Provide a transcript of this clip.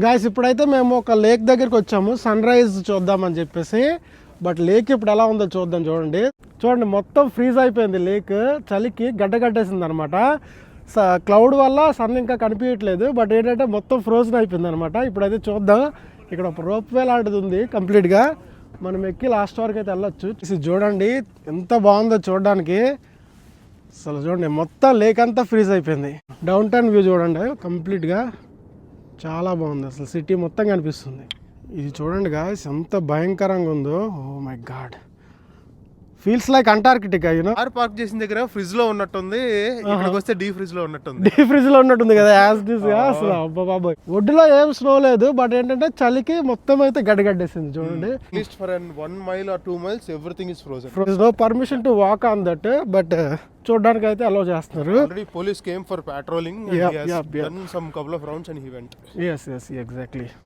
Guys ఇప్పుడైతే మేము ఒక లేక్ దగ్గరికి వచ్చాము సన్ రైజ్ చూద్దామని చెప్పేసి. బట్ లేక్ ఇప్పుడు ఎలా ఉందో చూద్దాం. చూడండి మొత్తం ఫ్రీజ్ అయిపోయింది లేక్, చలికి గడ్డగట్టేసింది అనమాట. క్లౌడ్ వల్ల సన్ ఇంకా కనిపించట్లేదు, బట్ ఏంటంటే మొత్తం ఫ్రోజన్ అయిపోయింది అనమాట. ఇప్పుడైతే చూద్దాం. ఇక్కడ ఒక రోప్ వే లాంటిది ఉంది కంప్లీట్గా, మనం ఎక్కి లాస్ట్ వరకు అయితే వెళ్ళొచ్చు. చూడండి ఎంత బాగుందో చూడడానికి. అసలు చూడండి మొత్తం లేక్ అంతా ఫ్రీజ్ అయిపోయింది. డౌన్ టౌన్ వ్యూ చూడండి కంప్లీట్గా చాలా బాగుంది. అసలు సిటీ మొత్తం కనిపిస్తుంది. ఇది చూడండి గాయ్స్ ఎంత భయంకరంగా ఉందో. Oh my god, feels like Antarctica. Car park చేసిన దగ్గర ఫ్రిడ్జ్ లో ఉన్నట్టుంది, ఇక్కడికి వస్తే డీ ఫ్రిడ్జ్ లో ఉన్నట్టుంది. డీ ఫ్రిడ్జ్ లో ఉన్నట్టుంది కదా యాజ్ డిస్ గా. అసలు అబ్బా బాబాయ్, ఒడ్డులో ఏం స్నో లేదు, బట్ ఏంటంటే చలికి మొత్తం అయితే గడ్డగడ్డేసింది చూడండి. At least for 1 mile or 2 miles everything is frozen. No permission to walk on that, but చూడడానికి అయితే అలో చేస్తున్నారు. Already police came for patrolling and he has done some couple of rounds and he went. Yes, exactly.